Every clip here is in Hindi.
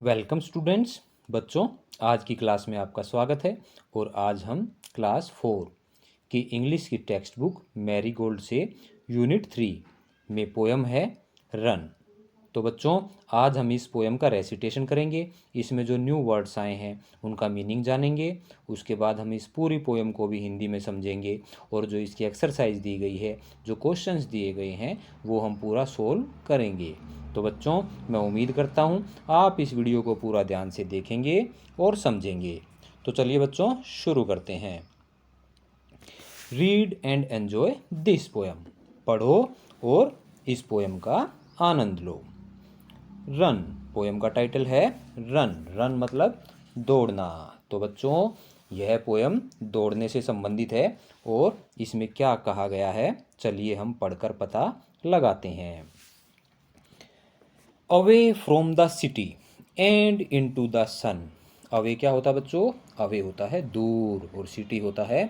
Welcome students. बच्चों, आज की क्लास में आपका स्वागत है। और आज हम क्लास 4 की इंग्लिश की टेक्स्ट बुक मैरी गोल्ड से यूनिट 3 में पोयम है रन। तो बच्चों, आज हम इस पोयम का रेसिटेशन करेंगे। इसमें जो न्यू वर्ड्स आए हैं उनका मीनिंग जानेंगे। उसके बाद हम इस पूरी पोयम को भी हिंदी में समझेंगे और जो इसकी एक्सरसाइज दी गई है, जो क्वेश्चंस दिए गए हैं, वो हम पूरा सोल्व करेंगे। तो बच्चों, मैं उम्मीद करता हूँ आप इस वीडियो को पूरा ध्यान से देखेंगे और समझेंगे। तो चलिए बच्चों, शुरू करते हैं। Read and enjoy this poem. पढ़ो और इस पोयम का आनंद लो। रन, पोयम का टाइटल है रन। रन मतलब दौड़ना। तो बच्चों, यह पोयम दौड़ने से संबंधित है और इसमें क्या कहा गया है, चलिए हम पढ़कर पता लगाते हैं। Away from the city and into the sun. Away क्या होता है बच्चों? अवे होता है दूर और सिटी होता है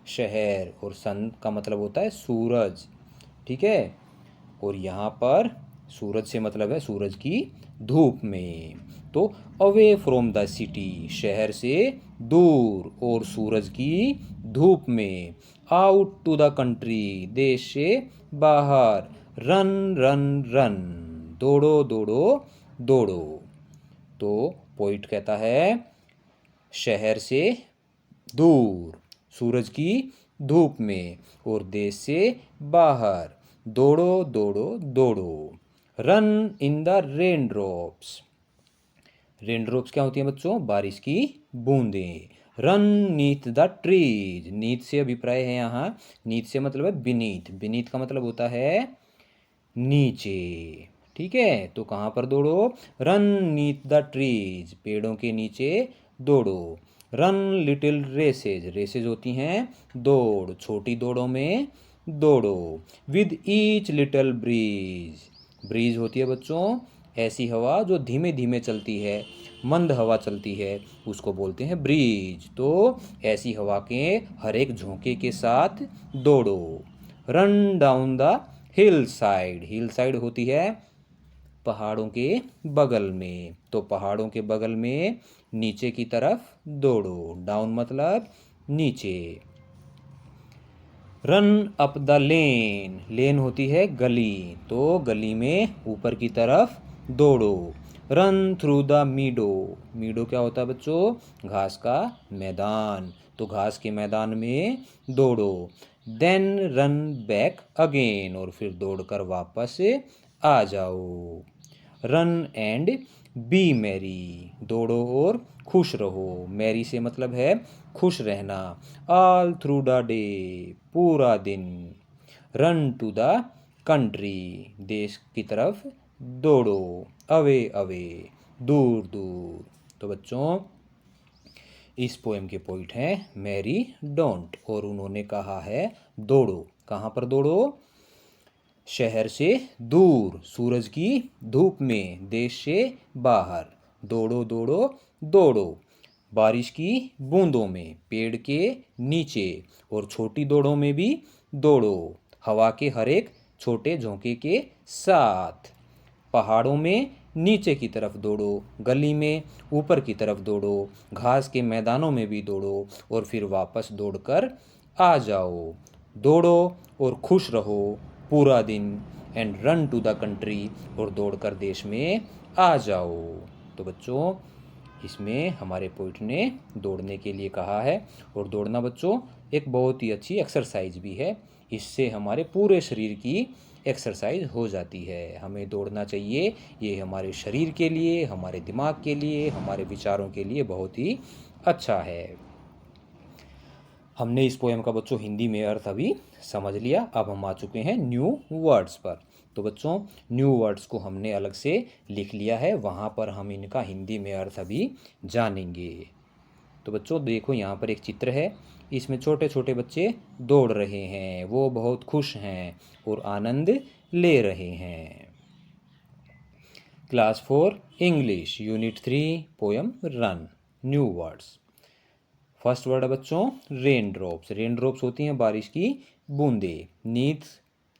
शहर और सन का मतलब होता है सूरज। ठीक है। और यहाँ पर सूरज से मतलब है सूरज की धूप में। तो अवे फ्रॉम द सिटी, शहर से दूर और सूरज की धूप में। आउट टू द कंट्री, देश से बाहर। रन रन रन, दौड़ो दौड़ो दौड़ो। तो पोइट कहता है शहर से दूर, सूरज की धूप में और देश से बाहर, दौड़ो दौड़ो दौड़ो। Run in the rain drops. Rain drops क्या होती हैं बच्चों? बारिश की बूंदें। Run neath the trees. Neath से अभिप्राय है यहाँ, नीथ से मतलब है बीनीथ। बीनीथ का मतलब होता है नीचे। ठीक है। तो कहाँ पर दौड़ो? रन नीथ द ट्रीज, पेड़ों के नीचे दौड़ो। Run little races. रेसेज होती हैं दौड़, छोटी दौड़ों में दौड़ो। With each little breeze. Breeze होती है बच्चों ऐसी हवा जो धीमे धीमे चलती है, मंद हवा चलती है, उसको बोलते हैं ब्रीज। तो ऐसी हवा के हर एक झोंके के साथ दौड़ो। Run down the hill side. Hill side होती है पहाड़ों के बगल में। तो पहाड़ों के बगल में नीचे की तरफ दौड़ो। डाउन मतलब नीचे। Run up the lane. Lane होती है गली, तो गली में ऊपर की तरफ दौड़ो। Run through the मीडो। मीडो क्या होता है बच्चों? घास का मैदान। तो घास के मैदान में दौड़ो। देन रन बैक अगेन, और फिर दौड़कर वापस आ जाओ। Run and B Mary. दौड़ो और खुश रहो। मैरी से मतलब है खुश रहना। ऑल थ्रू द डे, पूरा दिन। रन टू द कंट्री, देश की तरफ दौड़ो। अवे अवे, दूर दूर। तो बच्चों, इस पोएम के पोइट हैं मैरी डोंट और उन्होंने कहा है दौड़ो। कहाँ पर दौड़ो? शहर से दूर, सूरज की धूप में, देश से बाहर। दौड़ो दौड़ो दौड़ो। बारिश की बूंदों में, पेड़ के नीचे, और छोटी दौड़ों में भी दौड़ो। हवा के हर एक छोटे झोंके के साथ। पहाड़ों में नीचे की तरफ दौड़ो, गली में ऊपर की तरफ दौड़ो, घास के मैदानों में भी दौड़ो और फिर वापस दौड़कर आ जाओ। दौड़ो और खुश रहो पूरा दिन। And run to the country, और दौड़कर देश में आ जाओ। तो बच्चों, इसमें हमारे पोइट ने दौड़ने के लिए कहा है। और दौड़ना बच्चों एक बहुत ही अच्छी एक्सरसाइज भी है। इससे हमारे पूरे शरीर की एक्सरसाइज हो जाती है। हमें दौड़ना चाहिए। ये हमारे शरीर के लिए, हमारे दिमाग के लिए, हमारे विचारों के लिए बहुत ही अच्छा है। हमने इस पोएम का बच्चों हिंदी में अर्थ अभी समझ लिया। अब हम आ चुके हैं न्यू वर्ड्स पर। तो बच्चों, न्यू वर्ड्स को हमने अलग से लिख लिया है, वहाँ पर हम इनका हिंदी में अर्थ अभी जानेंगे। तो बच्चों देखो, यहाँ पर एक चित्र है। इसमें छोटे छोटे बच्चे दौड़ रहे हैं, वो बहुत खुश हैं और आनंद ले रहे हैं। Class 4 English unit 3 poem run. New words. First word है बच्चों रेन ड्रॉप्स। रेन ड्रॉप्स होती हैं बारिश की बूंदे। नीथ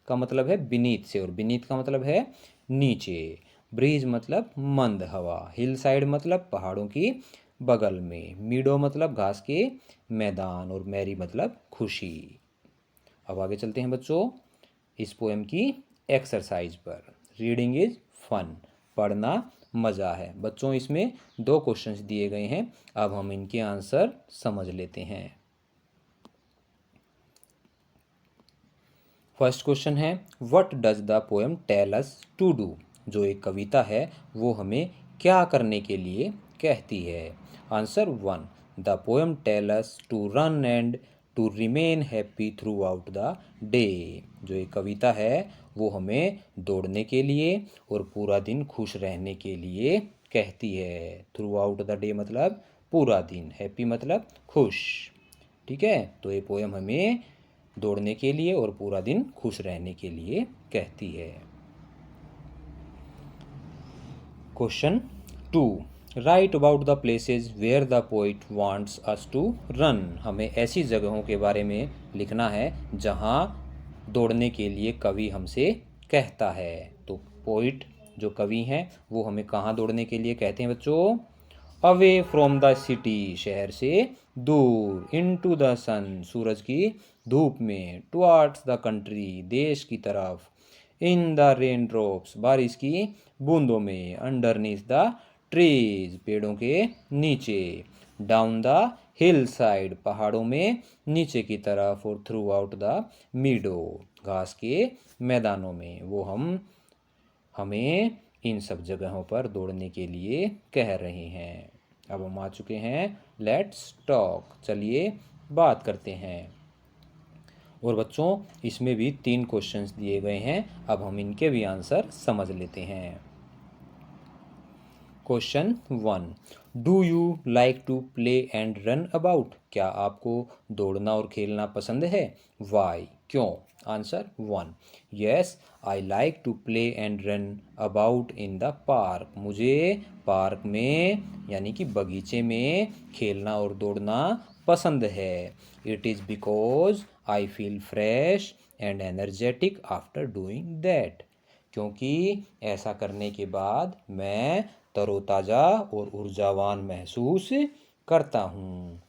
का मतलब है बीनीथ से, और बीनीथ का मतलब है नीचे। ब्रीज मतलब मंद हवा, हिल साइड मतलब पहाड़ों की बगल में, मीडो मतलब घास के मैदान, और मैरी मतलब खुशी। अब आगे चलते हैं बच्चों इस पोएम की एक्सरसाइज पर। रीडिंग इज फन, पढ़ना मज़ा है। बच्चों इसमें 2 क्वेश्चंस दिए गए हैं, अब हम इनके आंसर समझ लेते हैं। फर्स्ट क्वेश्चन है, what does the poem tell us to do. जो एक कविता है वो हमें क्या करने के लिए कहती है। Answer 1, the poem tell us to run and to remain happy throughout the day. जो एक कविता है वो हमें दौड़ने के लिए और पूरा दिन खुश रहने के लिए कहती है। थ्रू आउट द डे मतलब पूरा दिन, हैप्पी मतलब खुश। ठीक है, तो ये पोएम हमें दौड़ने के लिए और पूरा दिन खुश रहने के लिए कहती है। Question 2, write about the places where the poet wants us to run. हमें ऐसी जगहों के बारे में लिखना है जहां दौड़ने के लिए कवि हमसे कहता है। तो पोइट जो कवि हैं वो हमें कहाँ दौड़ने के लिए कहते हैं बच्चों। अवे फ्रॉम द सिटी, शहर से दूर, इनटू द सन, सूरज की धूप में, टुवार्ड्स द कंट्री, देश की तरफ, इन द रेन ड्रॉप्स, बारिश की बूंदों में, अंडरनीथ द ट्रीज, पेड़ों के नीचे, डाउन द हिल साइड, पहाड़ों में नीचे की तरफ, और थ्रू आउट द मीडो, घास के मैदानों में। वो हमें इन सब जगहों पर दौड़ने के लिए कह रहे हैं। अब हम आ चुके हैं लेट्स टॉक, चलिए बात करते हैं। और बच्चों इसमें भी 3 क्वेश्चंस दिए गए हैं, अब हम इनके भी आंसर समझ लेते हैं। Question 1, do you like to play and run about. क्या आपको दौड़ना और खेलना पसंद है। वाई, क्यों। Answer 1, yes I like to play and run about in the park. मुझे पार्क में यानी कि बगीचे में खेलना और दौड़ना पसंद है। It is because I feel fresh and energetic after doing that. क्योंकि ऐसा करने के बाद मैं तरोताज़ा और ऊर्जावान महसूस करता हूँ।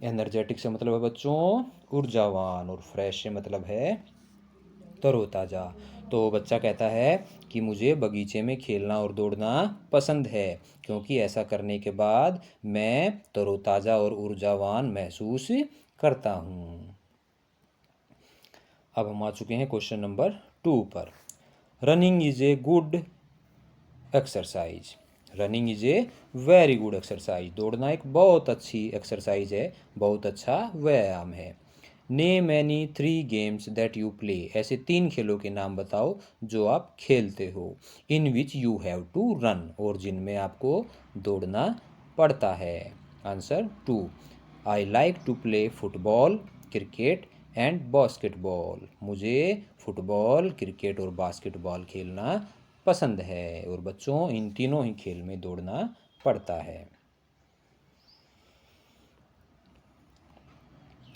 एनर्जेटिक से मतलब है बच्चों ऊर्जावान, और फ्रेश से मतलब है तरोताज़ा। तो बच्चा कहता है कि मुझे बगीचे में खेलना और दौड़ना पसंद है क्योंकि ऐसा करने के बाद मैं तरोताज़ा और ऊर्जावान महसूस करता हूँ। अब हम आ चुके हैं क्वेश्चन नंबर 2 पर। Running is a good exercise. Running is a very good exercise. दौड़ना एक बहुत अच्छी एक्सरसाइज है, बहुत अच्छा व्यायाम है। Name any 3 games that you play. ऐसे 3 खेलों के नाम बताओ जो आप खेलते हो। In which you have to run, और जिनमें आपको दौड़ना पड़ता है। Answer 2, I like to play football, cricket and basketball. मुझे फुटबॉल, क्रिकेट और बास्केटबॉल खेलना पसंद है, और बच्चों इन तीनों ही खेल में दौड़ना पड़ता है।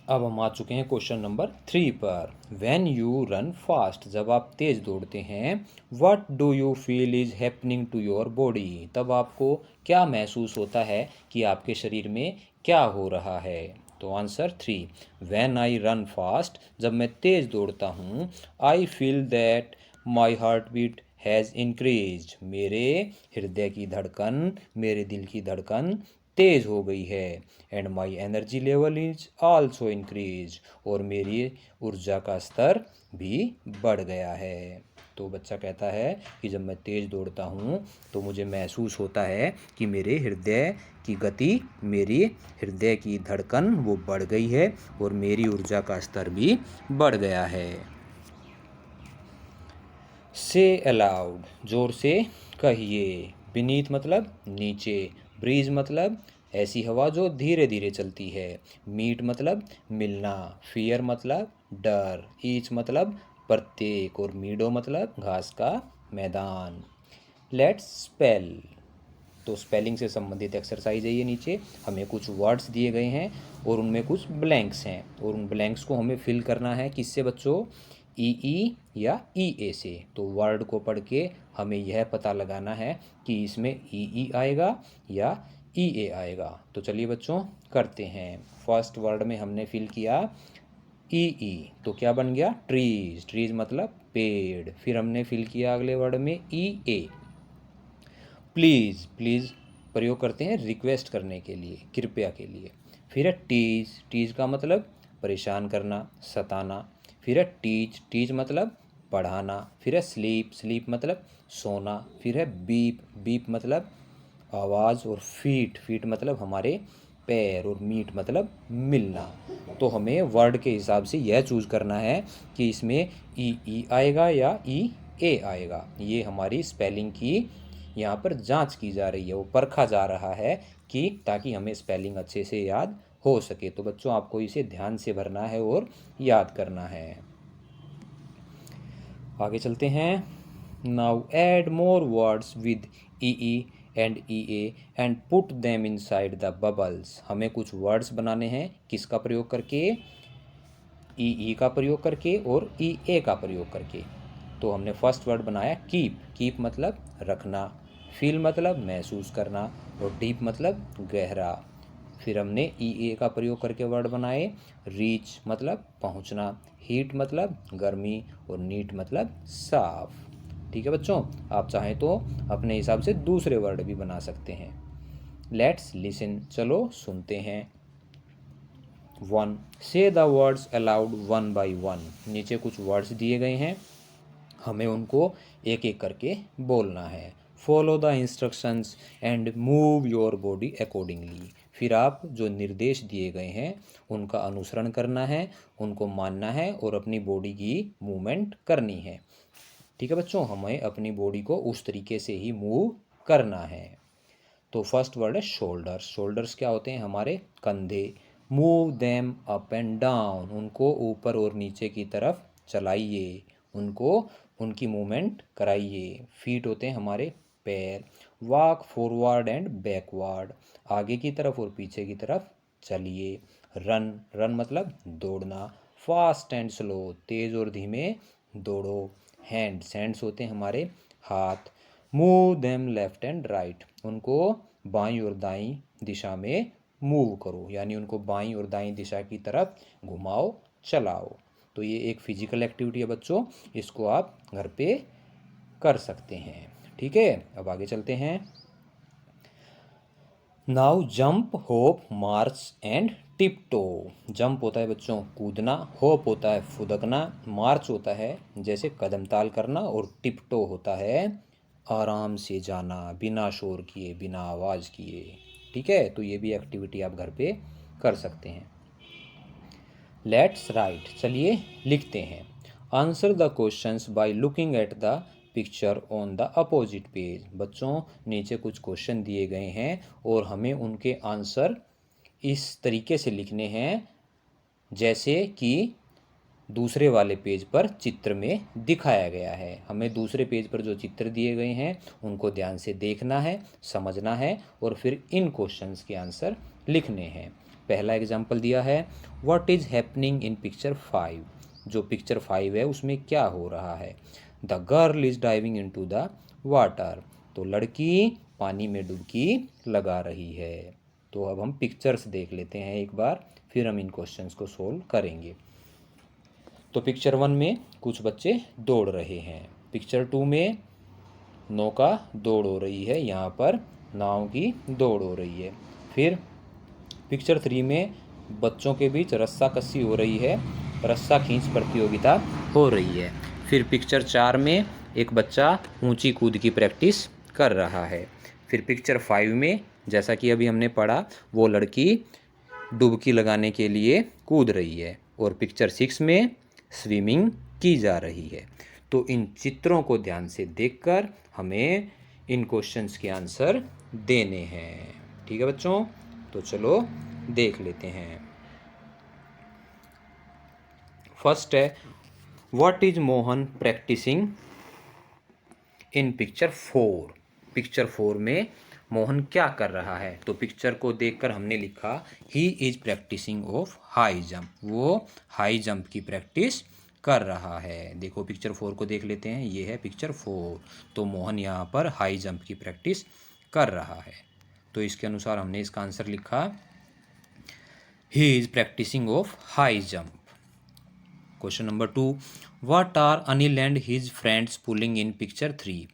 अब हम आ चुके हैं क्वेश्चन नंबर 3 पर। व्हेन यू रन फास्ट, जब आप तेज दौड़ते हैं, what do you feel is happening to your body. तब आपको क्या महसूस होता है कि आपके शरीर में क्या हो रहा है। तो answer 3, when I run fast, जब मैं तेज दौड़ता हूँ, I feel that my heart beat has increase. मेरे हृदय की धड़कन, मेरे दिल की धड़कन तेज हो गई है। And my energy level is also increase, और मेरी ऊर्जा का स्तर भी बढ़ गया है। तो बच्चा कहता है कि जब मैं तेज़ दौड़ता हूँ तो मुझे महसूस होता है कि मेरे हृदय की गति, मेरी हृदय की धड़कन वो बढ़ गई है, और मेरी ऊर्जा का स्तर भी बढ़ गया है। से अलाउड, जोर से कहिए। बीनीथ मतलब नीचे, ब्रीज मतलब ऐसी हवा जो धीरे धीरे चलती है, मीट मतलब मिलना, फियर मतलब डर, ईच मतलब प्रत्येक, और मीडो मतलब घास का मैदान। लेट्स स्पेल, तो स्पेलिंग से संबंधित एक्सरसाइज है ये। नीचे हमें कुछ वर्ड्स दिए गए हैं और उनमें कुछ ब्लैंक्स हैं, और उन ब्लैंक्स को हमें फिल करना है किससे बच्चों, ई या ई ए से। तो वर्ड को पढ़ के हमें यह पता लगाना है कि इसमें ई आएगा या ई ए आएगा। तो चलिए बच्चों करते हैं। फर्स्ट वर्ड में हमने फिल किया ई, तो क्या बन गया ट्रीज, ट्रीज मतलब पेड़। फिर हमने फिल किया अगले वर्ड में ई ए, प्लीज़, प्लीज़ प्रयोग करते हैं रिक्वेस्ट करने के लिए, कृपया के लिए। फिर है टीज, टीज का मतलब परेशान करना, सताना। फिर है टीच, टीच मतलब पढ़ाना। फिर है स्लीप, स्लीप मतलब सोना। फिर है बीप, बीप मतलब आवाज़। और फीट, फीट मतलब हमारे पैर। और मीट मतलब मिलना। तो हमें वर्ड के हिसाब से यह चूज़ करना है कि इसमें ई आएगा या ई ए आएगा। ये हमारी स्पेलिंग की यहाँ पर जांच की जा रही है, वो परखा जा रहा है कि ताकि हमें स्पेलिंग अच्छे से याद हो सके। तो बच्चों आपको इसे ध्यान से भरना है और याद करना है। आगे चलते हैं। Now add more words with E and E A and put them inside the bubbles. हमें कुछ वर्ड्स बनाने हैं, किसका प्रयोग करके, ई का प्रयोग करके और ई ए का प्रयोग करके। तो हमने फर्स्ट वर्ड बनाया कीप, कीप मतलब रखना। फील मतलब महसूस करना। और डीप मतलब गहरा। फिर हमने ई ए का प्रयोग करके वर्ड बनाए रीच मतलब पहुंचना, हीट मतलब गर्मी और नीट मतलब साफ। ठीक है बच्चों, आप चाहें तो अपने हिसाब से दूसरे वर्ड भी बना सकते हैं। लेट्स लिसन, चलो सुनते हैं। 1, से the words allowed one by one. नीचे कुछ वर्ड्स दिए गए हैं, हमें उनको एक एक करके बोलना है। Follow the instructions and move your body accordingly. फिर आप जो निर्देश दिए गए हैं उनका अनुसरण करना है, उनको मानना है और अपनी बॉडी की मूवमेंट करनी है। ठीक है बच्चों, हमें अपनी बॉडी को उस तरीके से ही मूव करना है। तो फर्स्ट वर्ड है शोल्डर्स। शोल्डर्स क्या होते हैं, हमारे कंधे। Move them up and down, उनको ऊपर और नीचे की तरफ चलाइए, उनको उनकी मूवमेंट कराइए। फीट होते हैं हमारे पैर। वॉक फॉरवर्ड एंड बैकवर्ड, आगे की तरफ और पीछे की तरफ चलिए। रन, रन मतलब दौड़ना। फास्ट एंड स्लो, तेज और धीमे दौड़ो। हैंड्स, हैंड्स होते हैं हमारे हाथ। Move them left and right, उनको बाईं और दाईं दिशा में मूव करो, यानी उनको बाईं और दाईं दिशा की तरफ घुमाओ, चलाओ। तो ये एक फिजिकल एक्टिविटी है बच्चों, इसको आप घर पे कर सकते हैं। ठीक है, अब आगे चलते हैं। Now jump, hop, march and tiptoe. Jump होता है बच्चों कूदना, होप होता है फुदकना, मार्च होता है जैसे कदम ताल करना और टिपटो होता है आराम से जाना, बिना शोर किए, बिना आवाज़ किए। ठीक है, तो ये भी एक्टिविटी आप घर पे कर सकते हैं। लेट्स राइट, चलिए लिखते हैं। Answer the questions by looking at the picture on the opposite page. बच्चों नीचे कुछ क्वेश्चन दिए गए हैं और हमें उनके आंसर इस तरीके से लिखने हैं जैसे कि दूसरे वाले पेज पर चित्र में दिखाया गया है। हमें दूसरे पेज पर जो चित्र दिए गए हैं उनको ध्यान से देखना है, समझना है और फिर इन क्वेश्चंस के आंसर लिखने हैं। पहला एग्जाम्पल दिया है, what is happening in picture 5। जो पिक्चर 5 है उसमें क्या हो रहा है। The girl is diving into the water, तो लड़की पानी में डुबकी लगा रही है। तो अब हम पिक्चर्स देख लेते हैं एक बार, फिर हम इन क्वेश्चंस को सोल्व करेंगे। तो पिक्चर 1 में कुछ बच्चे दौड़ रहे हैं। पिक्चर 2 में नौका दौड़ हो रही है, यहाँ पर नाव की दौड़ हो रही है। फिर पिक्चर 3 में बच्चों के बीच रस्सा कस्सी हो रही है, रस्सा खींच प्रतियोगिता हो रही है। फिर पिक्चर 4 में एक बच्चा ऊंची कूद की प्रैक्टिस कर रहा है। फिर पिक्चर 5 में जैसा कि अभी हमने पढ़ा, वो लड़की डुबकी लगाने के लिए कूद रही है। और पिक्चर 6 में स्विमिंग की जा रही है। तो इन चित्रों को ध्यान से देखकर हमें इन क्वेश्चंस के आंसर देने हैं। ठीक है बच्चों, तो चलो देख लेते हैं। फर्स्ट है, what is Mohan practising in picture 4। Picture 4 में मोहन क्या कर रहा है। तो पिक्चर को देखकर हमने लिखा he is practising of high jump, वो हाई जंप की प्रैक्टिस कर रहा है। देखो पिक्चर 4 को देख लेते हैं, ये है पिक्चर 4। तो मोहन यहाँ पर हाई जंप की प्रैक्टिस कर रहा है। तो इसके अनुसार हमने इसका आंसर लिखा, he is practising of high jump. Question number 2, what are Anil and his friends pulling in picture 3।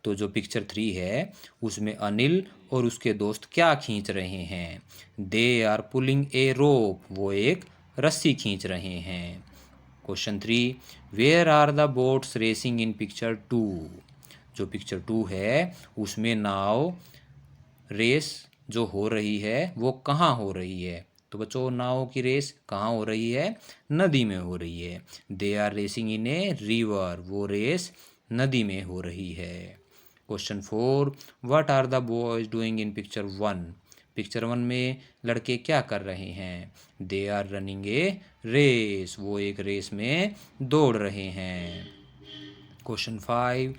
तो जो पिक्चर 3 है उसमें अनिल और उसके दोस्त क्या खींच रहे हैं? दे आर पुलिंग ए रोप, वो एक रस्सी खींच रहे हैं। Question 3, where are the boats racing in picture 2। जो पिक्चर 2 है उसमें नाव रेस जो हो रही है वो कहाँ हो रही है? तो बच्चों नाव की रेस कहाँ हो रही है? नदी में हो रही है। They are racing in a river, वो रेस नदी में हो रही है। Question 4, what are the boys doing in picture 1। Picture 1 में लड़के क्या कर रहे हैं? They are running a race, वो एक रेस में दौड़ रहे हैं। Question 5,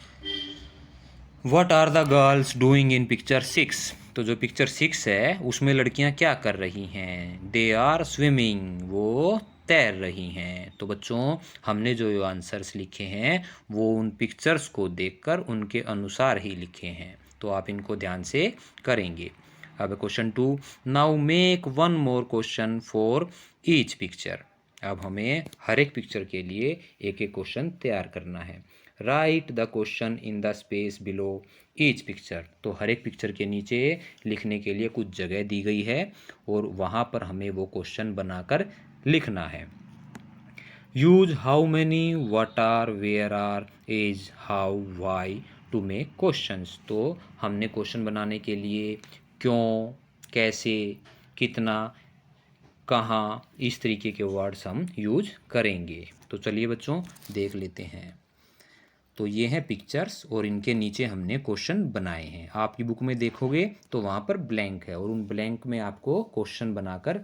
what are the girls doing in picture 6। तो जो पिक्चर 6 है उसमें लड़कियां क्या कर रही हैं? दे आर स्विमिंग, वो तैर रही हैं। तो बच्चों हमने जो आंसर्स लिखे हैं वो उन पिक्चर्स को देखकर उनके अनुसार ही लिखे हैं। तो आप इनको ध्यान से करेंगे। अब question 2, now make one more question for each picture. अब हमें हर एक पिक्चर के लिए एक एक क्वेश्चन तैयार करना है। Right the question in the space below each picture. तो हर एक पिक्चर के नीचे लिखने के लिए कुछ जगह दी गई है और वहाँ पर हमें वो क्वेश्चन बनाकर लिखना है। Use how many, what are, where are, age, how, why to make questions. तो हमने क्वेश्चन बनाने के लिए क्यों, कैसे, कितना, कहाँ, इस तरीके के वर्ड्स हम यूज करेंगे। तो चलिए बच्चों देख लेते हैं। तो ये हैं पिक्चर्स और इनके नीचे हमने क्वेश्चन बनाए हैं। आपकी बुक में देखोगे तो वहाँ पर ब्लैंक है और उन ब्लैंक में आपको क्वेश्चन बनाकर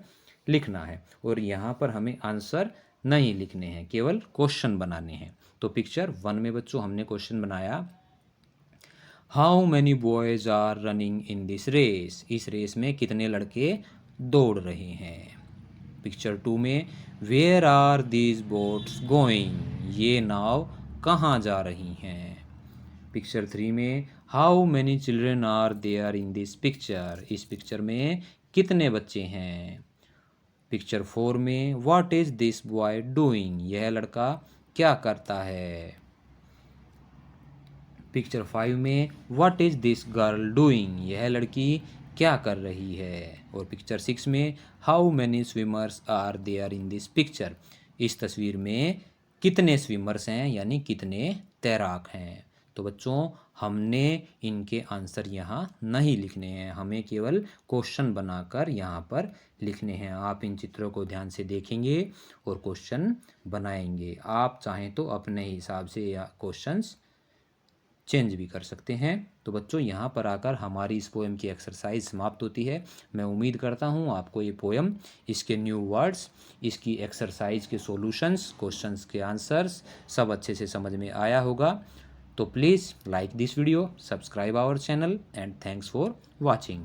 लिखना है और यहाँ पर हमें आंसर नहीं लिखने हैं, केवल क्वेश्चन बनाने हैं। तो पिक्चर 1 में बच्चों हमने क्वेश्चन बनाया, how many boys are running in this race. इस रेस में कितने लड़के दौड़ रहे हैं। पिक्चर 2 में where are these boats going, ये नाव कहाँ जा रही हैं। पिक्चर 3 में how many children are there in this picture, इस पिक्चर में कितने बच्चे हैं। पिक्चर 4 में what is this boy doing, यह लड़का क्या करता है। पिक्चर 5 में what is this girl doing, यह लड़की क्या कर रही है। और पिक्चर 6 में how many swimmers are there in this picture, इस तस्वीर में कितने स्विमर्स हैं यानी कितने तैराक हैं। तो बच्चों हमने इनके आंसर यहाँ नहीं लिखने हैं, हमें केवल क्वेश्चन बनाकर यहाँ पर लिखने हैं। आप इन चित्रों को ध्यान से देखेंगे और क्वेश्चन बनाएंगे। आप चाहें तो अपने हिसाब से क्वेश्चंस चेंज भी कर सकते हैं। तो बच्चों यहाँ पर आकर हमारी इस पोएम की एक्सरसाइज समाप्त होती है। मैं उम्मीद करता हूँ आपको ये पोएम, इसके न्यू वर्ड्स, इसकी एक्सरसाइज के सॉल्यूशंस, क्वेश्चंस के आंसर्स सब अच्छे से समझ में आया होगा। तो please like this video, subscribe our channel and thanks for watching.